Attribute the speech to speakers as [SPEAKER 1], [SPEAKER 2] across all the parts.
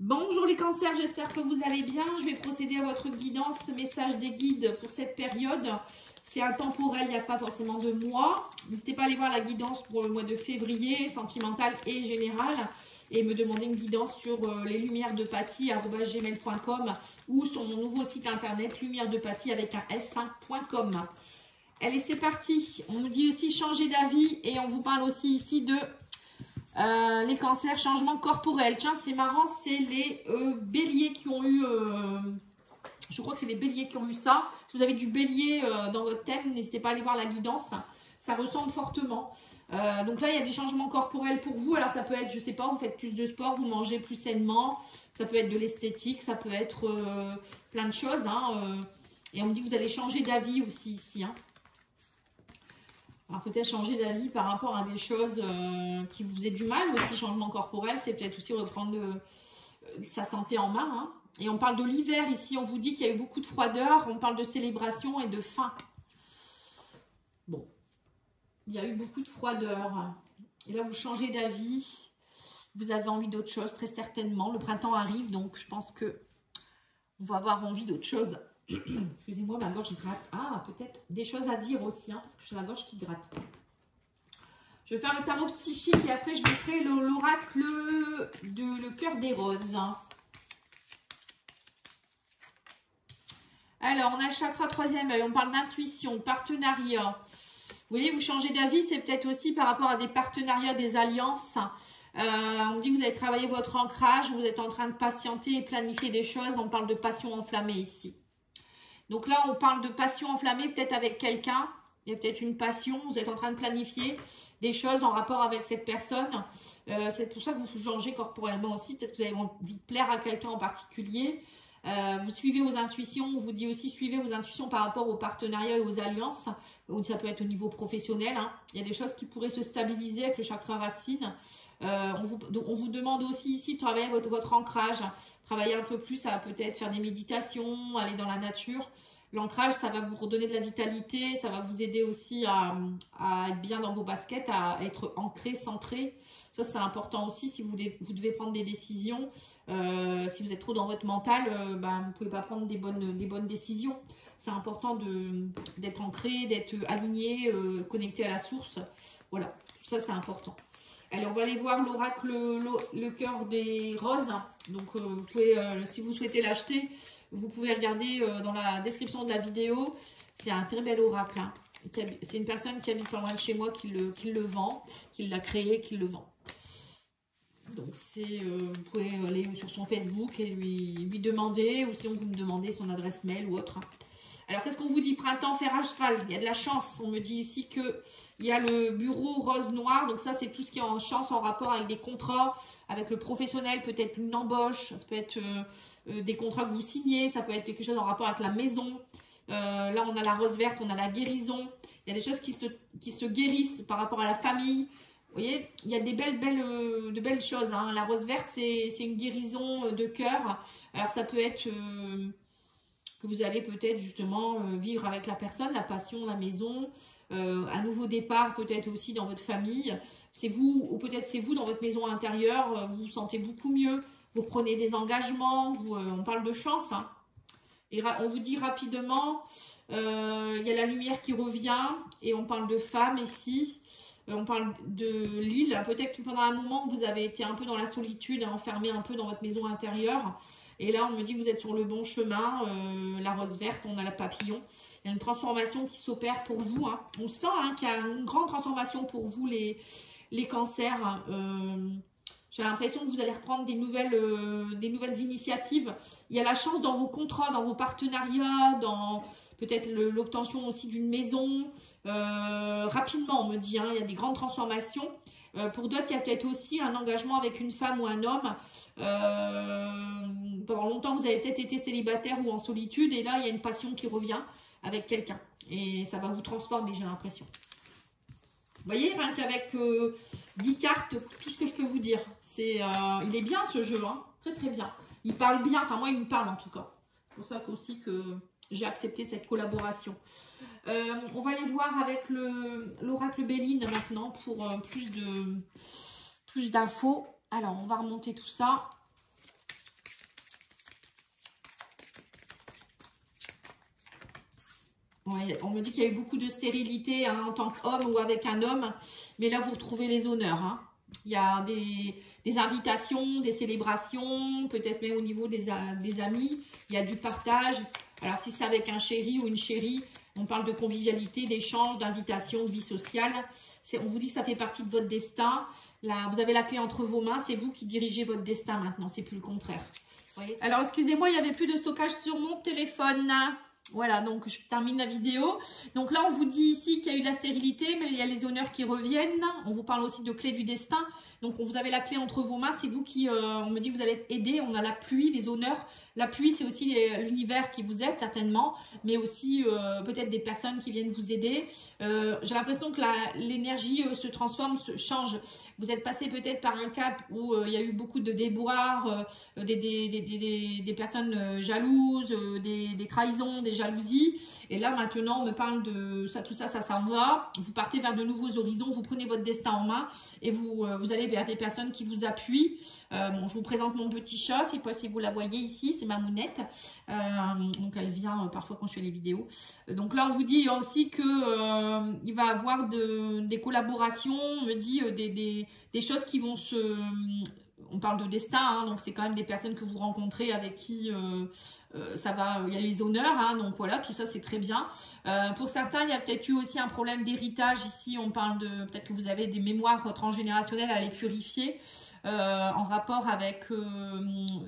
[SPEAKER 1] Bonjour les cancers, j'espère que vous allez bien. Je vais procéder à votre guidance, message des guides pour cette période. C'est intemporel, il n'y a pas forcément de mois. N'hésitez pas à aller voir la guidance pour le mois de février, sentimentale et générale. Et me demander une guidance sur leslumièresdepathie@gmail.com ou sur mon nouveau site internet lumièresdepathie avec un s5.com. Allez, c'est parti. On nous dit aussi changer d'avis et on vous parle aussi ici de les cancers, changement corporel. Tiens, c'est marrant, c'est les béliers qui ont eu... je crois que c'est les béliers qui ont eu ça. Si vous avez du bélier dans votre thème, n'hésitez pas à aller voir la guidance. Ça ressemble fortement. Donc là, il y a des changements corporels pour vous. Alors ça peut être, je sais pas, vous faites plus de sport, vous mangez plus sainement. Ça peut être de l'esthétique, ça peut être plein de choses. Et on me dit que vous allez changer d'avis aussi ici. Alors peut-être changer d'avis par rapport à des choses qui vous faisaient du mal aussi. Changement corporel, c'est peut-être aussi reprendre sa santé en main. Et on parle de l'hiver ici. On vous dit qu'il y a eu beaucoup de froideur. On parle de célébration et de faim. Bon. Il y a eu beaucoup de froideur. Et là, vous changez d'avis. Vous avez envie d'autre chose, très certainement. Le printemps arrive, donc je pense que on va avoir envie d'autre chose. Excusez-moi, ma gorge gratte. Ah, peut-être des choses à dire aussi, parce que j'ai la gorge qui gratte. Je vais faire le tarot psychique et après, je vais faire l'oracle de le cœur des roses. Alors, on a le chakra troisième œil. On parle d'intuition, partenariat. Vous voyez, vous changez d'avis, c'est peut-être aussi par rapport à des partenariats, des alliances. On me dit que vous avez travaillé votre ancrage, vous êtes en train de patienter et planifier des choses. On parle de passion enflammée ici. Donc là, on parle de passion enflammée, peut-être avec quelqu'un. Il y a peut-être une passion. Vous êtes en train de planifier des choses en rapport avec cette personne. C'est pour ça que vous changez corporellement aussi. Peut-être que vous avez envie de plaire à quelqu'un en particulier. Vous suivez vos intuitions. On vous dit aussi suivez vos intuitions par rapport aux partenariats et aux alliances. Ou ça peut être au niveau professionnel. Il y a des choses qui pourraient se stabiliser avec le chakra racine. On vous demande aussi ici de travailler votre ancrage. Travailler un peu plus, ça va peut-être faire des méditations, aller dans la nature. L'ancrage, ça va vous redonner de la vitalité, ça va vous aider aussi à être bien dans vos baskets, à être ancré, centré. Ça, c'est important aussi si vous devez prendre des décisions. Si vous êtes trop dans votre mental, vous ne pouvez pas prendre des bonnes décisions. C'est important d'être ancré, d'être aligné, connecté à la source. Voilà, tout ça, c'est important. Allez, on va aller voir l'oracle, le cœur des roses. Donc, vous pouvez, si vous souhaitez l'acheter, vous pouvez regarder dans la description de la vidéo. C'est un très bel oracle. C'est une personne qui habite pas loin de chez moi qui le vend, qui l'a créé, qui le vend. Donc, vous pouvez aller sur son Facebook et lui demander, ou sinon vous me demandez son adresse mail ou autre. Alors, qu'est-ce qu'on vous dit? Printemps, fer à cheval. Il y a de la chance. On me dit ici qu'il y a le bureau rose-noir. Donc, ça, c'est tout ce qui est en chance en rapport avec des contrats, avec le professionnel, peut-être une embauche. Ça peut être des contrats que vous signez. Ça peut être quelque chose en rapport avec la maison. Là, on a la rose verte, on a la guérison. Il y a des choses qui se guérissent par rapport à la famille. Vous voyez, il y a de belles choses. La rose verte, c'est une guérison de cœur. Alors, ça peut être... que vous allez peut-être justement vivre avec la personne, la passion, la maison, un nouveau départ peut-être aussi dans votre famille. C'est vous, ou peut-être c'est vous dans votre maison intérieure, vous vous sentez beaucoup mieux, vous prenez des engagements, on parle de chance. Et on vous dit rapidement, il y a la lumière qui revient et on parle de femme ici. On parle de l'île, peut-être que pendant un moment vous avez été un peu dans la solitude, enfermé un peu dans votre maison intérieure. Et là, on me dit que vous êtes sur le bon chemin. La rose verte, on a la papillon. Il y a une transformation qui s'opère pour vous. On sent qu'il y a une grande transformation pour vous, les cancers. J'ai l'impression que vous allez reprendre des nouvelles initiatives. Il y a la chance dans vos contrats, dans vos partenariats, dans peut-être l'obtention aussi d'une maison. Rapidement, on me dit, il y a des grandes transformations. Pour d'autres, il y a peut-être aussi un engagement avec une femme ou un homme. Pendant longtemps, vous avez peut-être été célibataire ou en solitude. Et là, il y a une passion qui revient avec quelqu'un. Et ça va vous transformer, j'ai l'impression. Vous voyez, rien qu'avec 10 cartes, tout ce que je peux vous dire. Il est bien ce jeu, très très bien. Il parle bien, enfin moi il me parle en tout cas. C'est pour ça aussi que j'ai accepté cette collaboration. On va aller voir avec l'oracle Béline maintenant pour plus d'infos. Alors on va remonter tout ça. Ouais, on me dit qu'il y a eu beaucoup de stérilité hein, en tant qu'homme ou avec un homme. Mais là, vous retrouvez les honneurs. Hein. Il y a des invitations, des célébrations, peut-être même au niveau des amis. Il y a du partage. Alors, si c'est avec un chéri ou une chérie, on parle de convivialité, d'échange, d'invitation, de vie sociale. On vous dit que ça fait partie de votre destin. Là, vous avez la clé entre vos mains. C'est vous qui dirigez votre destin maintenant. C'est plus le contraire. Voyez, alors, excusez-moi, il n'y avait plus de stockage sur mon téléphone. Voilà, donc je termine la vidéo. Donc là, on vous dit ici qu'il y a eu de la stérilité, mais il y a les honneurs qui reviennent. On vous parle aussi de clé du destin. Donc, vous avez la clé entre vos mains. C'est vous qui, on me dit que vous allez être aidé. On a la pluie, les honneurs. La pluie, c'est aussi l'univers qui vous aide, certainement. Mais aussi, peut-être des personnes qui viennent vous aider. J'ai l'impression que l'énergie se transforme, se change. Vous êtes passé peut-être par un cap où il y a eu beaucoup de déboires, des personnes jalouses, des trahisons, des jalousies. Et là, maintenant, on me parle de ça, tout ça, ça s'en va. Vous partez vers de nouveaux horizons, vous prenez votre destin en main et vous allez vers des personnes qui vous appuient. Bon, je vous présente mon petit chat, c'est pas si vous la voyez ici, c'est ma mounette. Donc, elle vient parfois quand je fais les vidéos. Donc là, on vous dit aussi que il va y avoir des collaborations, on me dit des choses qui vont se... On parle de destin, hein, donc c'est quand même des personnes que vous rencontrez avec qui ça va, il y a les honneurs, hein, donc voilà, tout ça c'est très bien. Pour certains, il y a peut-être eu aussi un problème d'héritage ici, on parle de, peut-être que vous avez des mémoires transgénérationnelles à les purifier. En rapport avec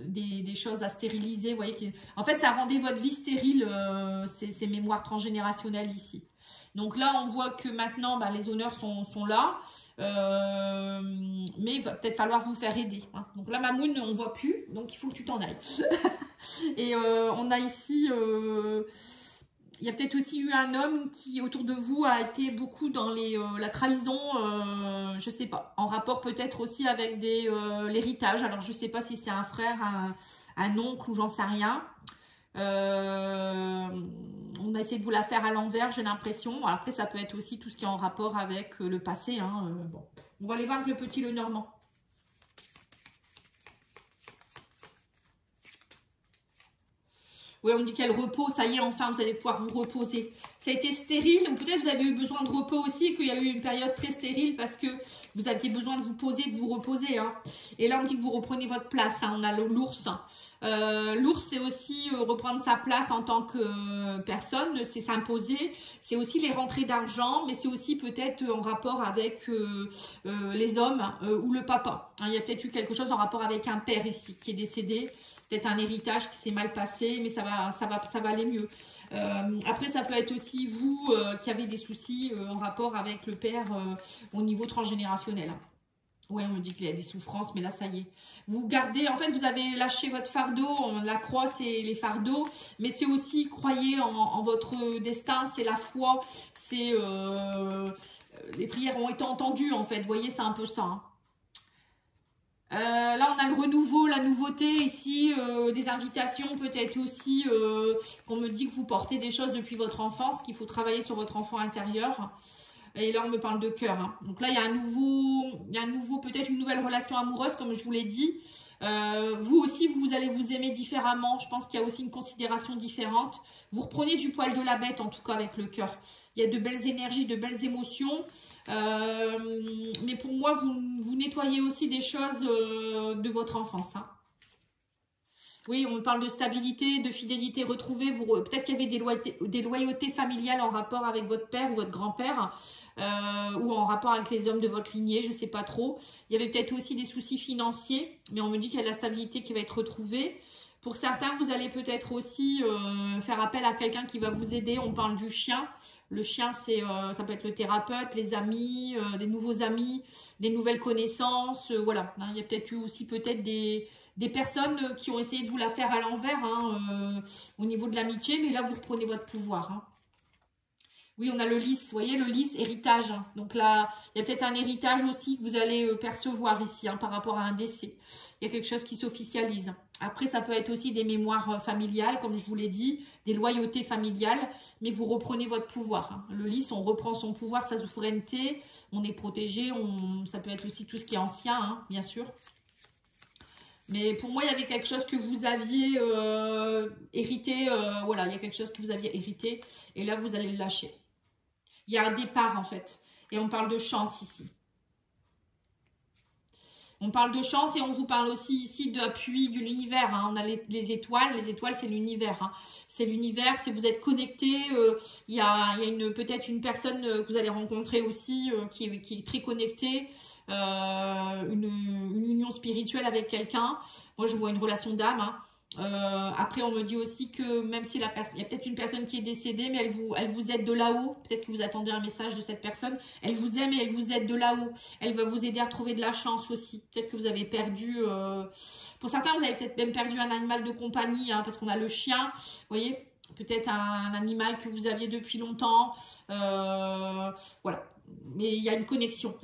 [SPEAKER 1] des choses à stériliser, vous voyez, en fait ça rendait votre vie stérile, ces mémoires transgénérationnelles ici. Donc là, on voit que maintenant, bah, les honneurs sont là, mais il va peut-être falloir vous faire aider. Hein. Donc là, Mamoun, on ne voit plus, donc il faut que tu t'en ailles. Et on a ici, il y a peut-être aussi eu un homme qui, autour de vous, a été beaucoup dans la trahison, je ne sais pas, en rapport peut-être aussi avec l'héritage. Alors, je ne sais pas si c'est un frère, un oncle ou j'en sais rien. On a essayé de vous la faire à l'envers, j'ai l'impression. Après, ça peut être aussi tout ce qui est en rapport avec le passé. Hein. Bon. On va aller voir avec le petit Lenormand. Oui, on me dit qu'elle repose, ça y est, enfin, vous allez pouvoir vous reposer. Ça a été stérile, ou peut-être vous avez eu besoin de repos aussi, et qu'il y a eu une période très stérile parce que vous aviez besoin de vous poser, de vous reposer. Hein. Et là, on me dit que vous reprenez votre place. Hein. On a l'ours. L'ours, c'est aussi reprendre sa place en tant que personne, c'est s'imposer. C'est aussi les rentrées d'argent, mais c'est aussi peut-être en rapport avec les hommes ou le papa. Hein, il y a peut-être eu quelque chose en rapport avec un père ici qui est décédé. Peut-être un héritage qui s'est mal passé, mais ça va aller mieux. Après, ça peut être aussi vous qui avez des soucis en rapport avec le père au niveau transgénérationnel. Oui, on me dit qu'il y a des souffrances, mais là, ça y est. Vous gardez, en fait, vous avez lâché votre fardeau. La croix, c'est les fardeaux. Mais c'est aussi, croyez en votre destin, c'est la foi. C'est les prières ont été entendues, en fait. Vous voyez, c'est un peu ça. Hein. Là, on a le renouveau, la nouveauté ici, des invitations peut-être aussi, qu'on me dit que vous portez des choses depuis votre enfance, qu'il faut travailler sur votre enfant intérieur. Et là, on me parle de cœur. Hein. Donc là, il y a un nouveau, peut-être une nouvelle relation amoureuse, comme je vous l'ai dit. Vous aussi, vous allez vous aimer différemment. Je pense qu'il y a aussi une considération différente. Vous reprenez du poil de la bête, en tout cas, avec le cœur. Il y a de belles énergies, de belles émotions. Mais pour moi, vous nettoyez aussi des choses de votre enfance. Hein. Oui, on parle de stabilité, de fidélité retrouvée. Peut-être qu'il y avait des loyautés familiales en rapport avec votre père ou votre grand-père. Ou en rapport avec les hommes de votre lignée, je ne sais pas trop. Il y avait peut-être aussi des soucis financiers, mais on me dit qu'il y a de la stabilité qui va être retrouvée. Pour certains, vous allez peut-être aussi faire appel à quelqu'un qui va vous aider. On parle du chien. Le chien, ça peut être le thérapeute, les amis, des nouveaux amis, des nouvelles connaissances. Voilà, il y a peut-être eu aussi des personnes qui ont essayé de vous la faire à l'envers hein, au niveau de l'amitié, mais là, vous reprenez votre pouvoir. Hein. Oui, on a le lys, vous voyez, le lys, héritage. Hein. Donc là, il y a peut-être un héritage aussi que vous allez percevoir ici hein, par rapport à un décès. Il y a quelque chose qui s'officialise. Après, ça peut être aussi des mémoires familiales, comme je vous l'ai dit, des loyautés familiales, mais vous reprenez votre pouvoir. Hein. Le lys, on reprend son pouvoir, sa souveraineté, on est protégé, ça peut être aussi tout ce qui est ancien, hein, bien sûr. Mais pour moi, il y avait quelque chose que vous aviez hérité. Voilà, il y a quelque chose que vous aviez hérité. Et là, vous allez le lâcher. Il y a un départ, en fait. Et on parle de chance ici. On parle de chance et on vous parle aussi ici d'appui de l'univers. Hein. On a les étoiles. Les étoiles, c'est l'univers. Hein. C'est l'univers. Si vous êtes connecté, il y a peut-être une personne que vous allez rencontrer aussi qui est très connectée. Une union spirituelle avec quelqu'un. Moi, je vois une relation d'âme. Hein. Après, on me dit aussi que même si il y a peut-être une personne qui est décédée, mais elle vous aide de là-haut. Peut-être que vous attendez un message de cette personne. Elle vous aime et elle vous aide de là-haut. Elle va vous aider à trouver de la chance aussi. Peut-être que vous avez perdu... Pour certains, vous avez peut-être même perdu un animal de compagnie, hein, parce qu'on a le chien. Vous voyez, peut-être un animal que vous aviez depuis longtemps. Voilà. Mais il y a une connexion.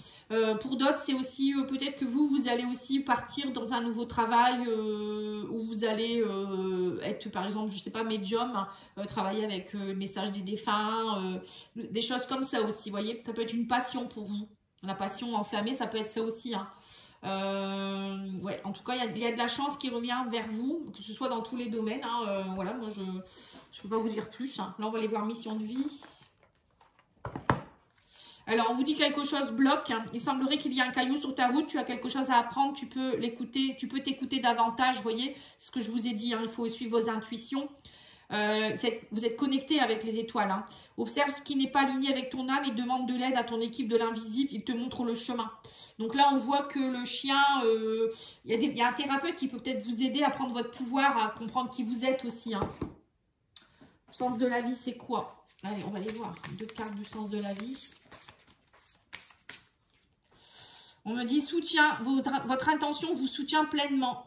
[SPEAKER 1] Pour d'autres, c'est aussi peut-être que vous allez aussi partir dans un nouveau travail où vous allez être, par exemple, je sais pas, médium, travailler avec le message des défunts, des choses comme ça aussi, vous voyez. Ça peut être une passion pour vous. La passion enflammée, ça peut être ça aussi. Hein. Ouais, en tout cas, il y a de la chance qui revient vers vous, que ce soit dans tous les domaines. Hein. Voilà, moi, je ne peux pas vous dire plus. Hein. Là, on va aller voir mission de vie. Alors, on vous dit quelque chose bloque. Il semblerait qu'il y ait un caillou sur ta route. Tu as quelque chose à apprendre. Tu peux l'écouter. Tu peux t'écouter davantage. Vous voyez ce que je vous ai dit. Hein, il faut suivre vos intuitions. Vous êtes connecté avec les étoiles. Hein. Observe ce qui n'est pas aligné avec ton âme et demande de l'aide à ton équipe de l'invisible. Il te montre le chemin. Donc là, on voit que le chien, il y a un thérapeute qui peut peut-être vous aider à prendre votre pouvoir, à comprendre qui vous êtes aussi. Hein. Le sens de la vie, c'est quoi? Allez, on va aller voir. 2 cartes du sens de la vie. On me dit soutien, votre intention vous soutient pleinement.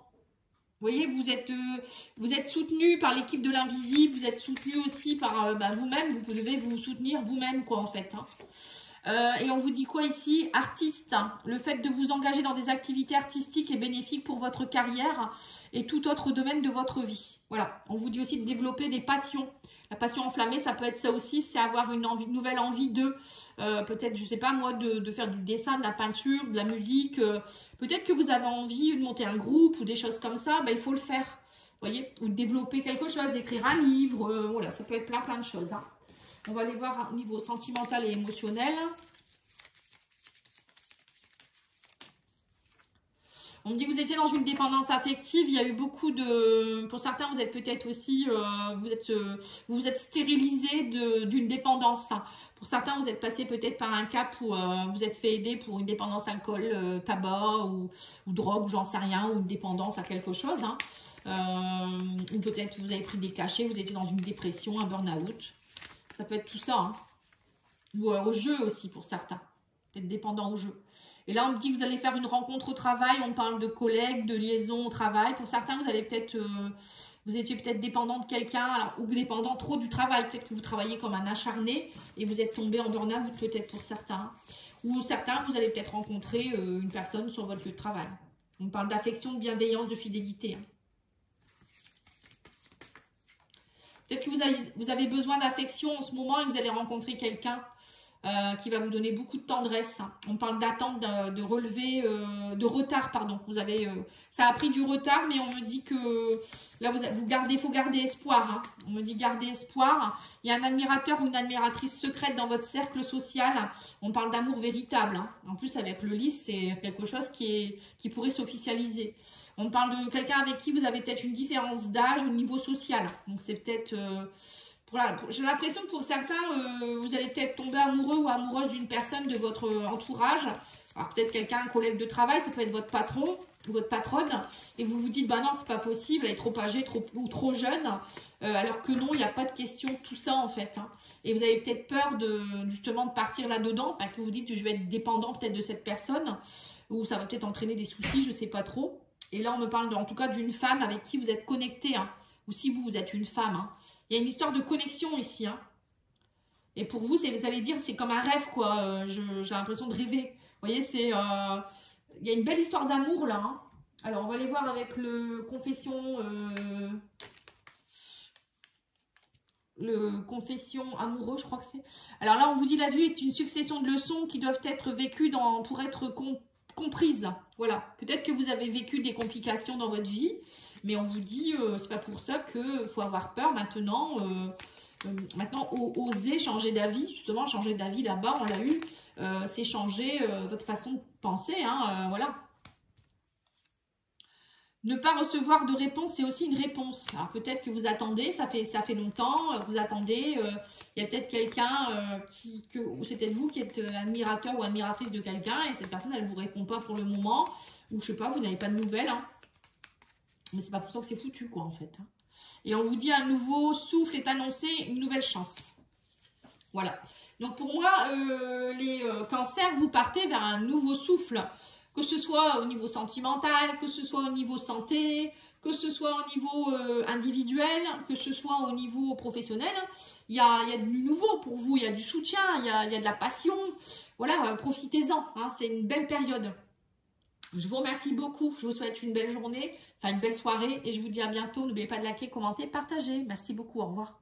[SPEAKER 1] Vous voyez, vous êtes soutenu par l'équipe de l'invisible, vous êtes soutenu aussi par vous-même, vous devez vous soutenir vous-même, quoi, en fait. Hein. Et on vous dit quoi ici? Artiste, le fait de vous engager dans des activités artistiques est bénéfique pour votre carrière et tout autre domaine de votre vie. Voilà, on vous dit aussi de développer des passions. La passion enflammée, ça peut être ça aussi, c'est avoir une nouvelle envie de, peut-être, je sais pas moi, de faire du dessin, de la peinture, de la musique. Peut-être que vous avez envie de monter un groupe ou des choses comme ça, il faut le faire. Vous voyez, ou de développer quelque chose, d'écrire un livre, voilà, ça peut être plein de choses. Hein. On va aller voir au niveau sentimental et émotionnel. On me dit que vous étiez dans une dépendance affective. Il y a eu beaucoup de... Pour certains, vous êtes peut-être aussi... vous êtes stérilisé d'une dépendance. Pour certains, vous êtes passé peut-être par un cap où vous êtes fait aider pour une dépendance alcool, tabac ou drogue, j'en sais rien, ou une dépendance à quelque chose. Hein. Ou peut-être vous avez pris des cachets, vous étiez dans une dépression, un burn-out. Ça peut être tout ça. Hein. Ou au jeu aussi pour certains. Peut-être dépendant au jeu. Et là, on me dit que vous allez faire une rencontre au travail. On parle de collègues, de liaison au travail. Pour certains, vous allez peut-être, vous étiez peut-être dépendant de quelqu'un ou dépendant trop du travail. Peut-être que vous travaillez comme un acharné et vous êtes tombé en burn-out peut-être pour certains. Ou certains, vous allez peut-être rencontrer une personne sur votre lieu de travail. On parle d'affection, de bienveillance, de fidélité. Hein. Peut-être que vous avez besoin d'affection en ce moment et que vous allez rencontrer quelqu'un qui va vous donner beaucoup de tendresse. On parle d'attente, de relevé, de retard, pardon. Ça a pris du retard, mais on me dit que là, faut garder espoir. Hein. On me dit garder espoir. Il y a un admirateur ou une admiratrice secrète dans votre cercle social. On parle d'amour véritable. Hein. En plus, avec le lys, c'est quelque chose qui pourrait s'officialiser. On parle de quelqu'un avec qui vous avez peut-être une différence d'âge ou de niveau social. Donc, c'est peut-être... Voilà, j'ai l'impression que pour certains, vous allez peut-être tomber amoureux ou amoureuse d'une personne de votre entourage. Alors peut-être quelqu'un, un collègue de travail, ça peut être votre patron ou votre patronne. Et vous vous dites, bah non, c'est pas possible, elle est trop âgée ou trop jeune. Alors que non, il n'y a pas de question de tout ça en fait. Hein. Et vous avez peut-être peur justement de partir là-dedans parce que vous dites que je vais être dépendant peut-être de cette personne. Ou ça va peut-être entraîner des soucis, je ne sais pas trop. Et là, on me parle en tout cas d'une femme avec qui vous êtes connecté. Hein. Ou si vous êtes une femme. Hein. Il y a une histoire de connexion ici. Hein. Et pour vous, vous allez dire, c'est comme un rêve, quoi. J'ai l'impression de rêver. Vous voyez, il y a une belle histoire d'amour, là. Hein. Alors, on va aller voir avec le confession amoureux, je crois que c'est. Alors là, on vous dit, la vie est une succession de leçons qui doivent être vécues pour être comprise. Voilà, peut-être que vous avez vécu des complications dans votre vie, mais on vous dit, c'est pas pour ça qu'il faut avoir peur maintenant. Maintenant, oser changer d'avis, justement, changer d'avis là-bas, on l'a eu, c'est changer votre façon de penser, hein, voilà. Ne pas recevoir de réponse, c'est aussi une réponse. Alors peut-être que vous attendez, ça fait longtemps que vous attendez. Il y a peut-être quelqu'un ou c'est peut-être vous qui êtes admirateur ou admiratrice de quelqu'un et cette personne, elle ne vous répond pas pour le moment. Ou je sais pas, vous n'avez pas de nouvelles. Hein. Mais c'est pas pour ça que c'est foutu, quoi, en fait. Hein. Et on vous dit un nouveau souffle est annoncé, une nouvelle chance. Voilà. Donc pour moi, les cancers, vous partez vers un nouveau souffle. Que ce soit au niveau sentimental, que ce soit au niveau santé, que ce soit au niveau individuel, que ce soit au niveau professionnel. Il y a du nouveau pour vous, il y a du soutien, il y a de la passion. Voilà, profitez-en, hein, c'est une belle période. Je vous remercie beaucoup, je vous souhaite une belle journée, enfin une belle soirée et je vous dis à bientôt. N'oubliez pas de liker, commenter, partager. Merci beaucoup, au revoir.